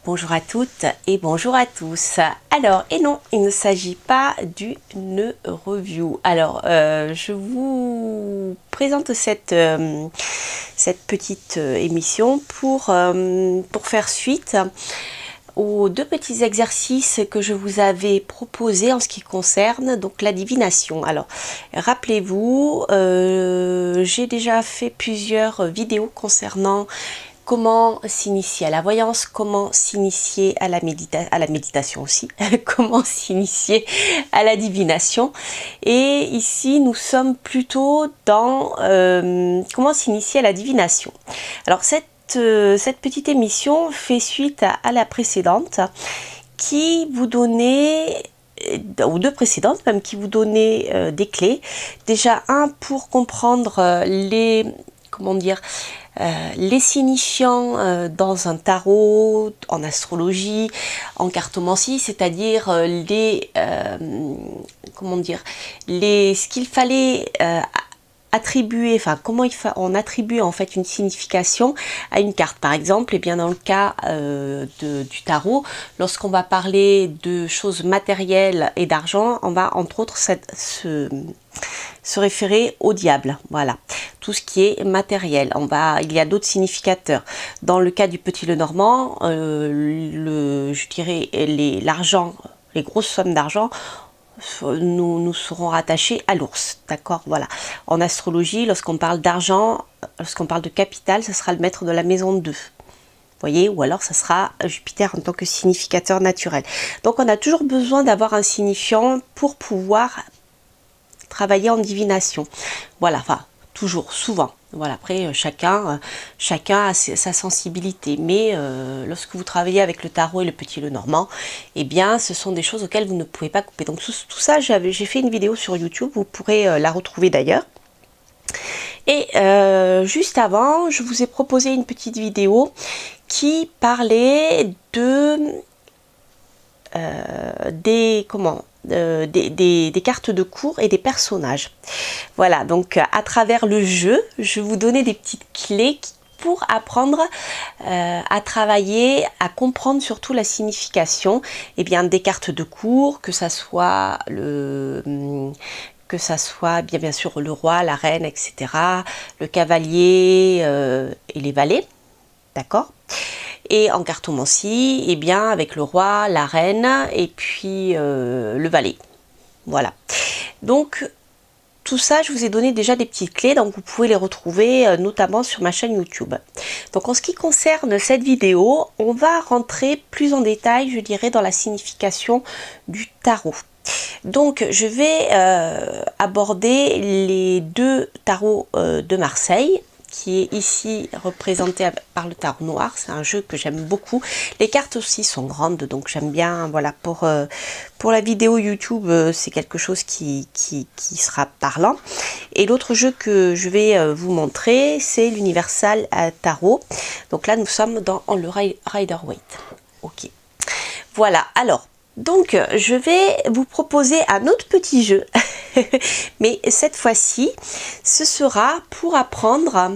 Bonjour à toutes et bonjour à tous. Alors, et non, il ne s'agit pas d'une review. Alors, je vous présente cette petite émission pour faire suite aux deux petits exercices que je vous avais proposés en ce qui concerne donc la divination. Alors, rappelez-vous, j'ai déjà fait plusieurs vidéos concernant comment s'initier à la voyance, comment s'initier à la méditation aussi, comment s'initier à la divination. Et ici, nous sommes plutôt dans comment s'initier à la divination. Alors, cette petite émission fait suite à la précédente qui vous donnait, ou deux précédentes même, qui vous donnaient des clés. Déjà, pour comprendre les signifiants dans un tarot, en astrologie, en cartomancie, c'est-à-dire ce qu'il fallait attribuer, enfin comment on attribue en fait une signification à une carte. Par exemple, et bien dans le cas du tarot, lorsqu'on va parler de choses matérielles et d'argent, on va entre autres se référer au diable. Voilà, tout ce qui est matériel. Il y a d'autres significateurs. Dans le cas du Petit Lenormand, je dirais l'argent, les grosses sommes d'argent, nous serons rattachés à l'ours, d'accord, voilà. En astrologie, lorsqu'on parle d'argent, lorsqu'on parle de capital, ce sera le maître de la maison 2. Voyez, ou alors ça sera Jupiter en tant que significateur naturel. Donc on a toujours besoin d'avoir un signifiant pour pouvoir travailler en divination. Voilà, enfin, toujours, souvent. Voilà, après, chacun a sa sensibilité. Mais lorsque vous travaillez avec le tarot et le Petit Lenormand, eh bien, ce sont des choses auxquelles vous ne pouvez pas couper. Donc, tout ça, j'ai fait une vidéo sur YouTube. Vous pourrez la retrouver d'ailleurs. Et juste avant, je vous ai proposé une petite vidéo qui parlait des cartes de cours et des personnages. Voilà, donc à travers le jeu, je vous donnais des petites clés pour apprendre à travailler, à comprendre surtout la signification des cartes de cours, que ça soit bien sûr le roi, la reine, etc., le cavalier et les valets, d'accord. Et en cartomancie, avec le roi, la reine et puis le valet. Voilà. Donc, tout ça, je vous ai donné déjà des petites clés, donc vous pouvez les retrouver notamment sur ma chaîne YouTube. Donc, en ce qui concerne cette vidéo, on va rentrer plus en détail, je dirais, dans la signification du tarot. Donc, je vais aborder les deux tarots de Marseille, qui est ici représenté par le tarot noir. C'est un jeu que j'aime beaucoup. Les cartes aussi sont grandes, donc j'aime bien. Voilà, pour la vidéo YouTube, c'est quelque chose qui sera parlant. Et l'autre jeu que je vais vous montrer, c'est l'Universal Tarot. Donc là, nous sommes dans le Rider-Waite. Ok. Voilà, alors, donc je vais vous proposer un autre petit jeu. Mais cette fois-ci, ce sera pour apprendre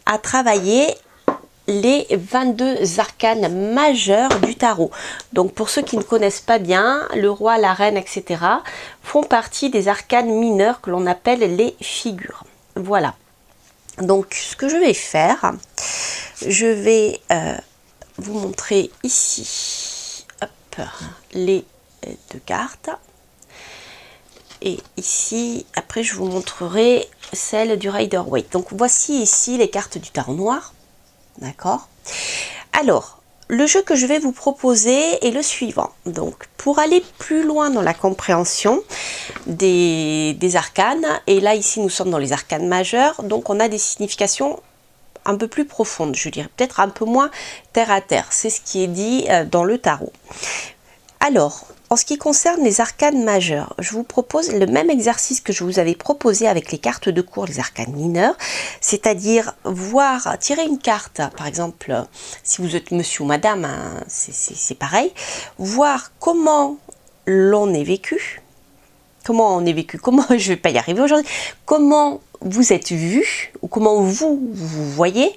à travailler les 22 arcanes majeurs du tarot. Donc pour ceux qui ne connaissent pas bien, le roi, la reine, etc. font partie des arcanes mineurs que l'on appelle les figures. Voilà. Donc ce que je vais faire, je vais vous montrer ici les deux cartes. Et ici, après, je vous montrerai celle du Rider-Waite. Donc, voici ici les cartes du tarot noir. D'accord? Alors, le jeu que je vais vous proposer est le suivant. Donc, pour aller plus loin dans la compréhension des arcanes, et là, ici, nous sommes dans les arcanes majeures, donc on a des significations un peu plus profondes, je dirais, peut-être un peu moins terre à terre. C'est ce qui est dit dans le tarot. Alors, en ce qui concerne les arcanes majeures, je vous propose le même exercice que je vous avais proposé avec les cartes de cours, les arcanes mineures, c'est-à-dire tirer une carte, par exemple, si vous êtes monsieur ou madame, hein, c'est pareil, voir comment l'on est vécu, comment je vais pas y arriver aujourd'hui, comment vous êtes vu, ou comment vous voyez,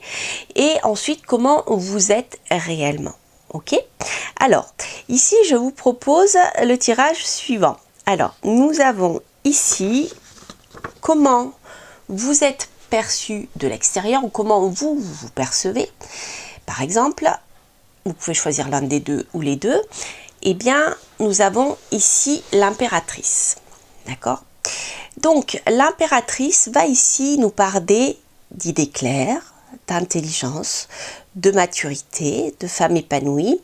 et ensuite comment vous êtes réellement. Ok? Alors, ici, je vous propose le tirage suivant. Alors, nous avons ici comment vous êtes perçu de l'extérieur ou comment vous vous percevez. Par exemple, vous pouvez choisir l'un des deux ou les deux. Eh bien, nous avons ici l'impératrice. D'accord? Donc, l'impératrice va ici nous parler d'idées claires, d'intelligence, de maturité, de femme épanouie.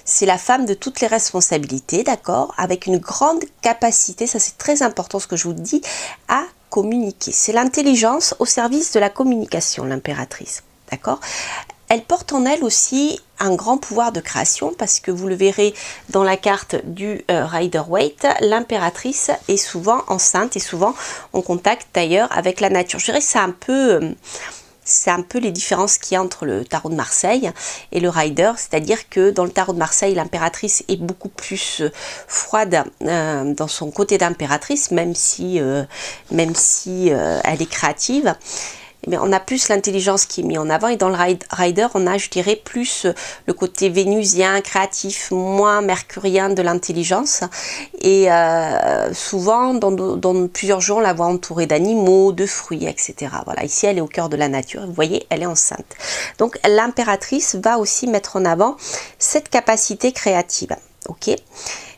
C'est la femme de toutes les responsabilités, d'accord? Avec une grande capacité, ça c'est très important ce que je vous dis, à communiquer. C'est l'intelligence au service de la communication, l'impératrice, d'accord? Elle porte en elle aussi un grand pouvoir de création parce que vous le verrez dans la carte du Rider-Waite, l'impératrice est souvent enceinte et souvent en contact d'ailleurs avec la nature. Je dirais que c'est un peu les différences qu'il y a entre le tarot de Marseille et le Rider, c'est-à-dire que dans le tarot de Marseille, l'impératrice est beaucoup plus froide dans son côté d'impératrice, même si elle est créative. Mais on a plus l'intelligence qui est mise en avant et dans le Rider, on a, je dirais, plus le côté vénusien, créatif, moins mercurien de l'intelligence. Et souvent, dans plusieurs jours, on la voit entourée d'animaux, de fruits, etc. Voilà, ici, elle est au cœur de la nature. Vous voyez, elle est enceinte. Donc, l'impératrice va aussi mettre en avant cette capacité créative. Ok ?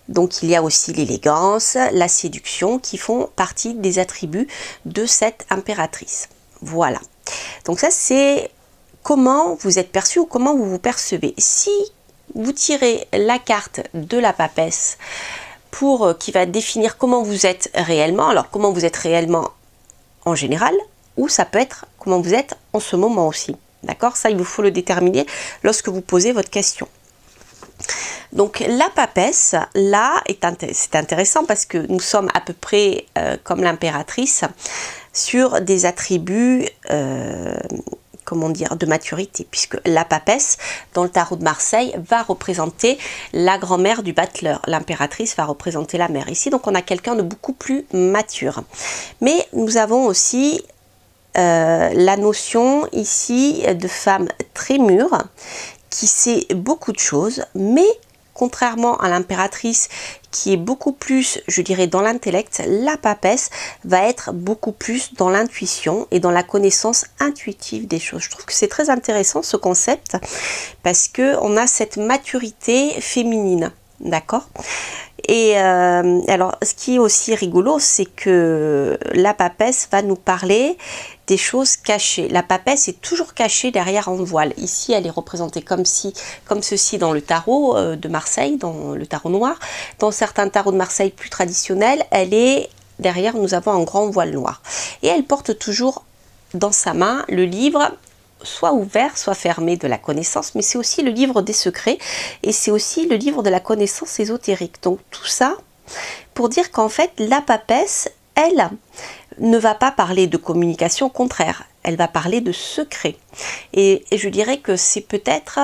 Donc, il y a aussi l'élégance, la séduction qui font partie des attributs de cette impératrice. Voilà, donc ça c'est comment vous êtes perçu ou comment vous vous percevez. Si vous tirez la carte de la papesse qui va définir comment vous êtes réellement, alors comment vous êtes réellement en général, ou ça peut être comment vous êtes en ce moment aussi. D'accord? Ça, il vous faut le déterminer lorsque vous posez votre question. Donc la papesse, là, c'est intéressant parce que nous sommes à peu près comme l'impératrice sur des attributs, comment dire, de maturité, puisque la papesse, dans le tarot de Marseille, va représenter la grand-mère du battleur. L'impératrice va représenter la mère. Ici, donc, on a quelqu'un de beaucoup plus mature. Mais nous avons aussi la notion ici de femme très mûre, qui sait beaucoup de choses, mais contrairement à l'impératrice qui est beaucoup plus, je dirais, dans l'intellect, la papesse va être beaucoup plus dans l'intuition et dans la connaissance intuitive des choses. Je trouve que c'est très intéressant ce concept parce que on a cette maturité féminine, d'accord ? Et alors, ce qui est aussi rigolo, c'est que la papesse va nous parler des choses cachées. La papesse est toujours cachée derrière un voile. Ici, elle est représentée comme ceci dans le tarot de Marseille, dans le tarot noir. Dans certains tarots de Marseille plus traditionnels, elle est derrière, nous avons un grand voile noir. Et elle porte toujours dans sa main le livre soit ouvert, soit fermé de la connaissance, mais c'est aussi le livre des secrets et c'est aussi le livre de la connaissance ésotérique. Donc tout ça pour dire qu'en fait la papesse, elle, ne va pas parler de communication, au contraire, elle va parler de secret. Et je dirais que c'est peut-être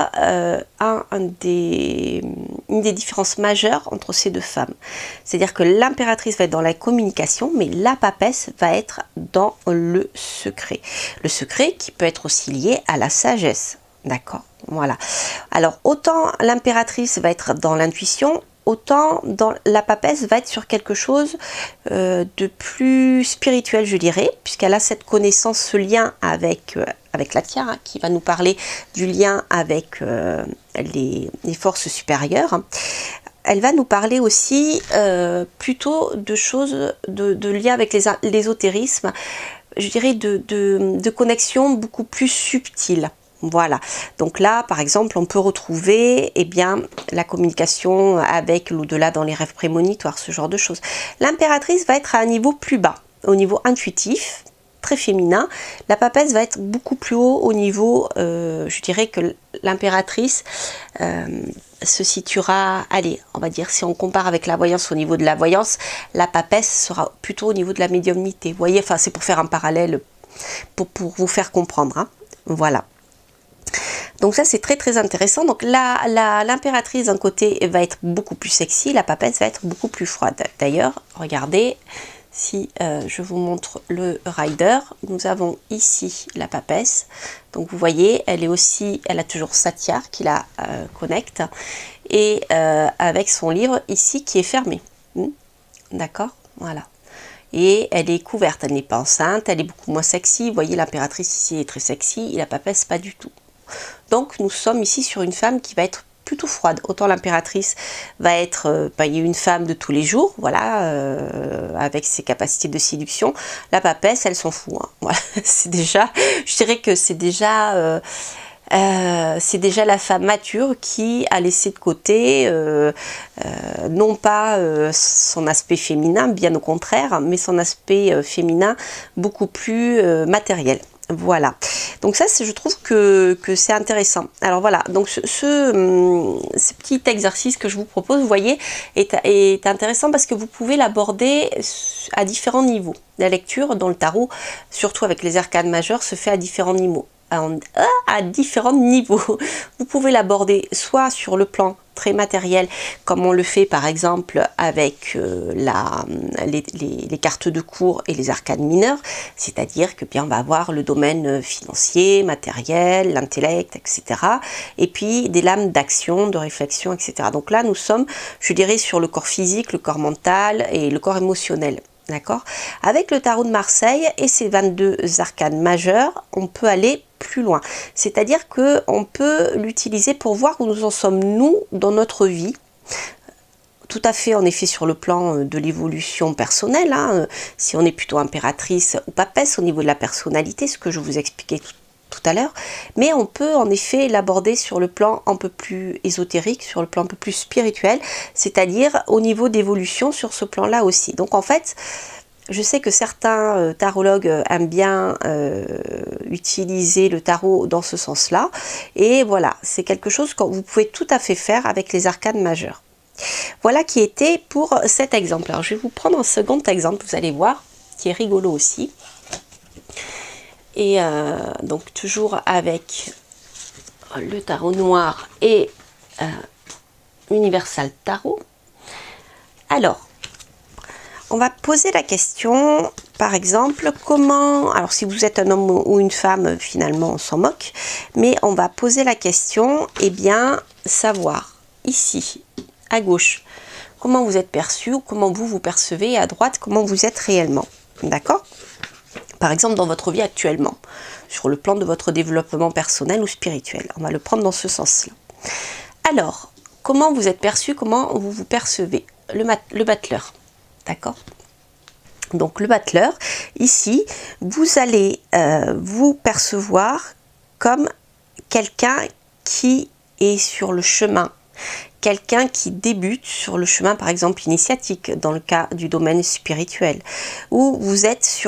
une des différences majeures entre ces deux femmes. C'est-à-dire que l'impératrice va être dans la communication, mais la papesse va être dans le secret. Le secret qui peut être aussi lié à la sagesse. D'accord ? Voilà. Alors, autant l'impératrice va être dans l'intuition, autant dans la papesse va être sur quelque chose de plus spirituel, je dirais, puisqu'elle a cette connaissance, ce lien avec la tiare, hein, qui va nous parler du lien avec les forces supérieures. Elle va nous parler aussi plutôt de choses, de liens avec l'ésotérisme, je dirais de connexions beaucoup plus subtiles. Voilà, donc là par exemple on peut retrouver la communication avec l'au-delà dans les rêves prémonitoires, ce genre de choses. L'impératrice va être à un niveau plus bas, au niveau intuitif, très féminin. La papesse va être beaucoup plus haut au niveau, je dirais que l'impératrice se situera, allez, on va dire si on compare avec la voyance, au niveau de la voyance, la papesse sera plutôt au niveau de la médiumnité. Vous voyez, enfin c'est pour faire un parallèle, pour vous faire comprendre, hein. Voilà. Donc ça c'est très très intéressant. Donc l'impératrice d'un côté va être beaucoup plus sexy, la papesse va être beaucoup plus froide. D'ailleurs, regardez, Si je vous montre le rider, nous avons ici la papesse. Donc vous voyez, elle est aussi, elle a toujours Satyar qui la connecte. Et avec son livre ici qui est fermé. D'accord? Voilà. Et elle est couverte, elle n'est pas enceinte, elle est beaucoup moins sexy. Vous voyez, l'impératrice ici est très sexy et la papesse pas du tout. Donc nous sommes ici sur une femme qui va être plutôt froide. Autant l'impératrice va être une femme de tous les jours, voilà, avec ses capacités de séduction. La papesse, elle s'en fout. Hein. Voilà, c'est déjà, je dirais que c'est déjà la femme mature qui a laissé de côté non pas son aspect féminin, bien au contraire, mais son aspect féminin beaucoup plus matériel. Voilà, donc ça je trouve que c'est intéressant. Alors voilà, donc ce petit exercice que je vous propose, vous voyez, est intéressant parce que vous pouvez l'aborder à différents niveaux. La lecture dans le tarot, surtout avec les arcanes majeures, se fait à différents niveaux. À différents niveaux. Vous pouvez l'aborder soit sur le plan très matériel, comme on le fait par exemple avec les cartes de cours et les arcanes mineures, c'est-à-dire que bien on va avoir le domaine financier, matériel, l'intellect, etc. Et puis des lames d'action, de réflexion, etc. Donc là nous sommes, je dirais, sur le corps physique, le corps mental et le corps émotionnel. D'accord? Avec le tarot de Marseille et ses 22 arcanes majeures, on peut aller plus loin. C'est-à-dire qu'on peut l'utiliser pour voir où nous en sommes nous dans notre vie. Tout à fait en effet sur le plan de l'évolution personnelle, hein, si on est plutôt impératrice ou papesse au niveau de la personnalité, ce que je vous expliquais tout à l'heure, mais on peut en effet l'aborder sur le plan un peu plus ésotérique, sur le plan un peu plus spirituel, c'est-à-dire au niveau d'évolution sur ce plan-là aussi. Donc en fait, je sais que certains tarologues aiment bien utiliser le tarot dans ce sens-là, et voilà, c'est quelque chose que vous pouvez tout à fait faire avec les arcanes majeures. Voilà qui était pour cet exemple. Alors je vais vous prendre un second exemple, vous allez voir, qui est rigolo aussi. Et donc toujours avec le tarot noir et Universal Tarot. Alors, on va poser la question, par exemple, comment... Alors si vous êtes un homme ou une femme, finalement on s'en moque. Mais on va poser la question, eh bien, savoir, ici, à gauche, comment vous êtes perçu, ou comment vous vous percevez, et à droite, comment vous êtes réellement. D'accord ? Par exemple, dans votre vie actuellement, sur le plan de votre développement personnel ou spirituel. On va le prendre dans ce sens-là. Alors, comment vous êtes perçu, comment vous vous percevez? Le battleur, d'accord? Donc, le battleur, ici, vous allez vous percevoir comme quelqu'un qui est sur le chemin, quelqu'un qui débute sur le chemin, par exemple, initiatique, dans le cas du domaine spirituel, ou vous êtes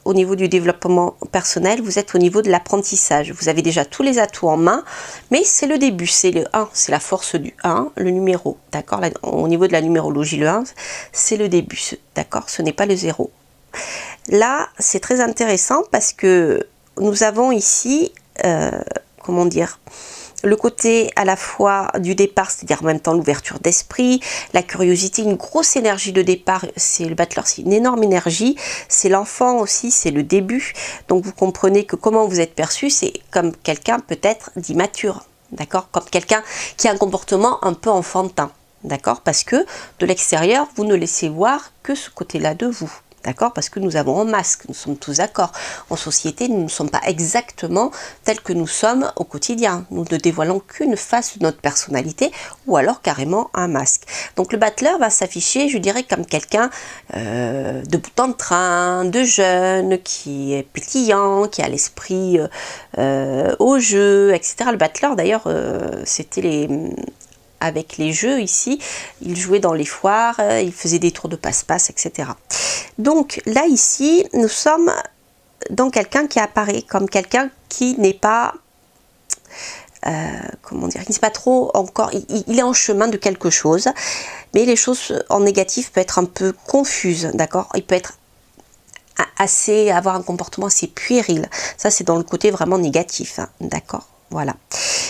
au niveau du développement personnel, vous êtes au niveau de l'apprentissage. Vous avez déjà tous les atouts en main, mais c'est le début, c'est le 1, c'est la force du 1, le numéro, d'accord? Au niveau de la numérologie, le 1, c'est le début, d'accord? Ce n'est pas le 0. Là, c'est très intéressant parce que nous avons ici, comment dire, le côté à la fois du départ, c'est-à-dire en même temps l'ouverture d'esprit, la curiosité, une grosse énergie de départ, c'est le battleur, c'est une énorme énergie, c'est l'enfant aussi, c'est le début, donc vous comprenez que comment vous êtes perçu, c'est comme quelqu'un peut-être d'immature, d'accord, comme quelqu'un qui a un comportement un peu enfantin, d'accord, parce que de l'extérieur, vous ne laissez voir que ce côté-là de vous. D'accord? Parce que nous avons un masque, nous sommes tous d'accord. En société, nous ne sommes pas exactement tels que nous sommes au quotidien. Nous ne dévoilons qu'une face de notre personnalité ou alors carrément un masque. Donc le battleur va s'afficher, je dirais, comme quelqu'un de bout en train, de jeune, qui est pétillant, qui a l'esprit au jeu, etc. Le battleur, d'ailleurs, c'était avec les jeux ici, il jouait dans les foires, il faisait des tours de passe-passe, etc. Donc là ici, nous sommes dans quelqu'un qui apparaît comme quelqu'un qui n'est pas, comment dire, il n'est pas trop encore, il est en chemin de quelque chose, mais les choses en négatif peuvent être un peu confuses, d'accord? Il peut être avoir un comportement assez puéril, ça c'est dans le côté vraiment négatif, hein, d'accord? Voilà,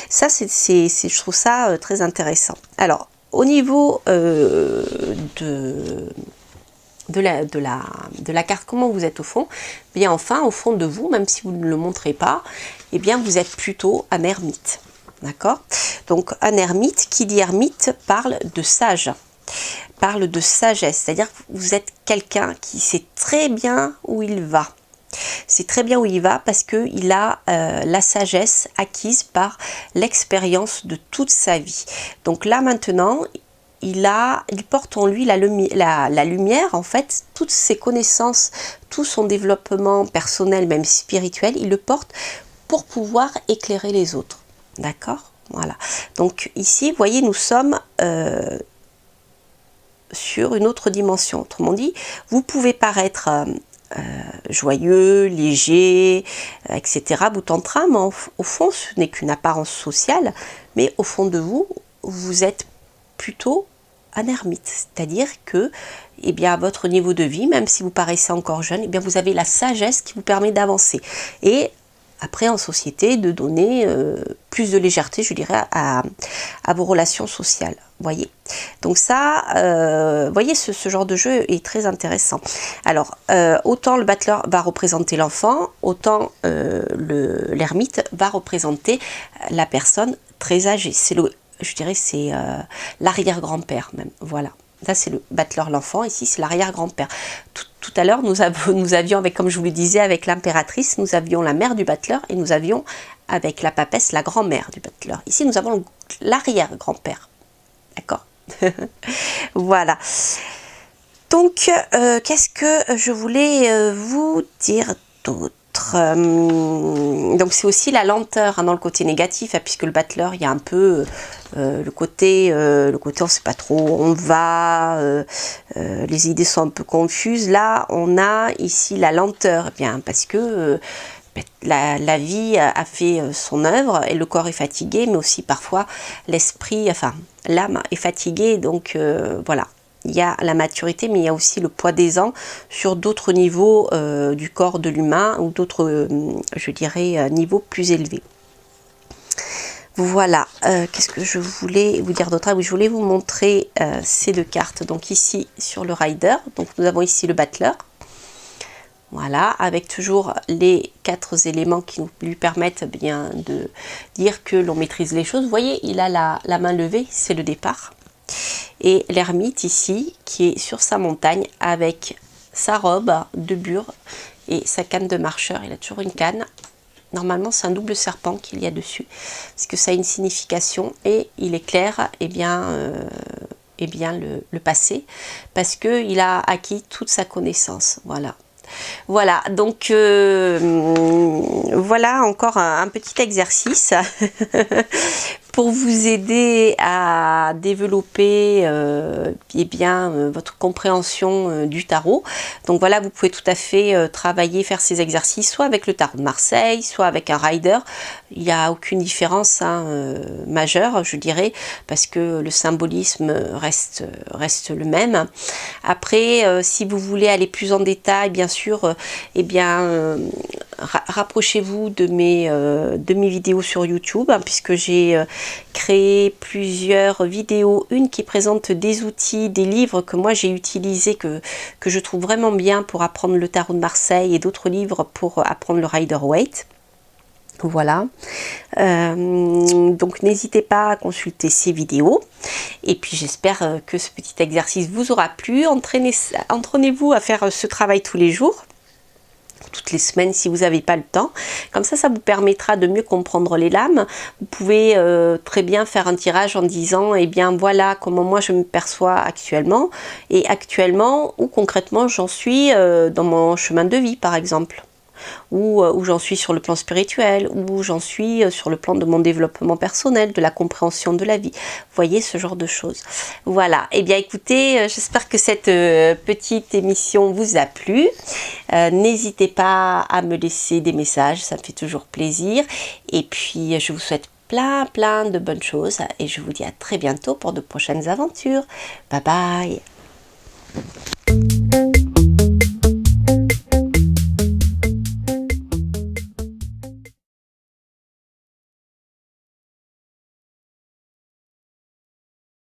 ça je trouve ça très intéressant. Alors, au niveau de la carte, comment vous êtes au fond, bien enfin au fond de vous, même si vous ne le montrez pas, eh bien vous êtes plutôt un ermite. D'accord? Donc un ermite, qui dit ermite, parle de sage, parle de sagesse, c'est-à-dire que vous êtes quelqu'un qui sait très bien où il va. C'est très bien où il va parce qu'il a la sagesse acquise par l'expérience de toute sa vie. Donc là maintenant, il porte en lui la lumière, en fait, toutes ses connaissances, tout son développement personnel, même spirituel, il le porte pour pouvoir éclairer les autres. D'accord? Voilà. Donc ici, vous voyez, nous sommes sur une autre dimension. Autrement dit, vous pouvez paraître joyeux, léger, etc., bout en train, mais au fond, ce n'est qu'une apparence sociale, mais au fond de vous, vous êtes plutôt un ermite, c'est-à-dire que, eh bien, à votre niveau de vie, même si vous paraissez encore jeune, eh bien, vous avez la sagesse qui vous permet d'avancer. Et après, en société, de donner plus de légèreté, je dirais, à vos relations sociales. Voyez. Donc ça, voyez, ce genre de jeu est très intéressant. Alors, autant le battleur va représenter l'enfant, autant l'ermite va représenter la personne très âgée. C'est je dirais, c'est l'arrière-grand-père même. Voilà. Ça, c'est le battleur l'enfant. Ici, c'est l'arrière-grand-père. Tout à l'heure, nous avions, avec, comme je vous le disais, avec l'impératrice, nous avions la mère du battleur et nous avions, avec la papesse, la grand-mère du battleur. Ici, nous avons l'arrière-grand-père. D'accord? Voilà. Donc, qu'est-ce que je voulais vous dire d'autre? Donc c'est aussi la lenteur, hein, dans le côté négatif, hein, puisque le battleur, il y a un peu le côté on ne sait pas trop où on va, les idées sont un peu confuses. Là, on a ici la lenteur, bien parce que la vie a fait son œuvre et le corps est fatigué, mais aussi parfois l'esprit, enfin l'âme est fatiguée, donc voilà. Il y a la maturité, mais il y a aussi le poids des ans sur d'autres niveaux du corps de l'humain ou d'autres, je dirais, niveaux plus élevés. Voilà, qu'est-ce que je voulais vous dire d'autre? Ah oui, je voulais vous montrer ces deux cartes. Donc ici, sur le rider, donc nous avons ici le battleur. Voilà, avec toujours les 4 éléments qui lui permettent bien de dire que l'on maîtrise les choses. Vous voyez, il a la main levée, c'est le départ. Et l'ermite ici, qui est sur sa montagne avec sa robe de bure et sa canne de marcheur. Il a toujours une canne. Normalement, c'est un double serpent qu'il y a dessus, parce que ça a une signification et il éclaire le passé, parce qu'il a acquis toute sa connaissance. Voilà. Voilà, donc voilà encore un petit exercice pour vous aider à développer votre compréhension du tarot. Donc voilà, vous pouvez tout à fait travailler, faire ces exercices, soit avec le tarot de Marseille, soit avec un rider. Il n'y a aucune différence majeure, je dirais, parce que le symbolisme reste le même. Après, si vous voulez aller plus en détail, bien sûr, rapprochez-vous de mes vidéos sur YouTube, hein, puisque j'ai créé plusieurs vidéos, une qui présente des outils, des livres que moi j'ai utilisés, que je trouve vraiment bien pour apprendre le tarot de Marseille, et d'autres livres pour apprendre le Rider-Waite. Voilà, donc n'hésitez pas à consulter ces vidéos, et puis j'espère que ce petit exercice vous aura plu. Entraînez-vous à faire ce travail tous les jours, toutes les semaines si vous n'avez pas le temps. Comme ça vous permettra de mieux comprendre les lames. Vous pouvez très bien faire un tirage en disant, eh bien voilà comment moi je me perçois actuellement, et actuellement où concrètement j'en suis dans mon chemin de vie par exemple, où j'en suis sur le plan spirituel, où j'en suis sur le plan de mon développement personnel, de la compréhension de la vie. Vous voyez, ce genre de choses. Voilà, et bien écoutez, j'espère que cette petite émission vous a plu. N'hésitez pas à me laisser des messages, ça me fait toujours plaisir. Et puis, je vous souhaite plein de bonnes choses, et je vous dis à très bientôt pour de prochaines aventures. Bye bye.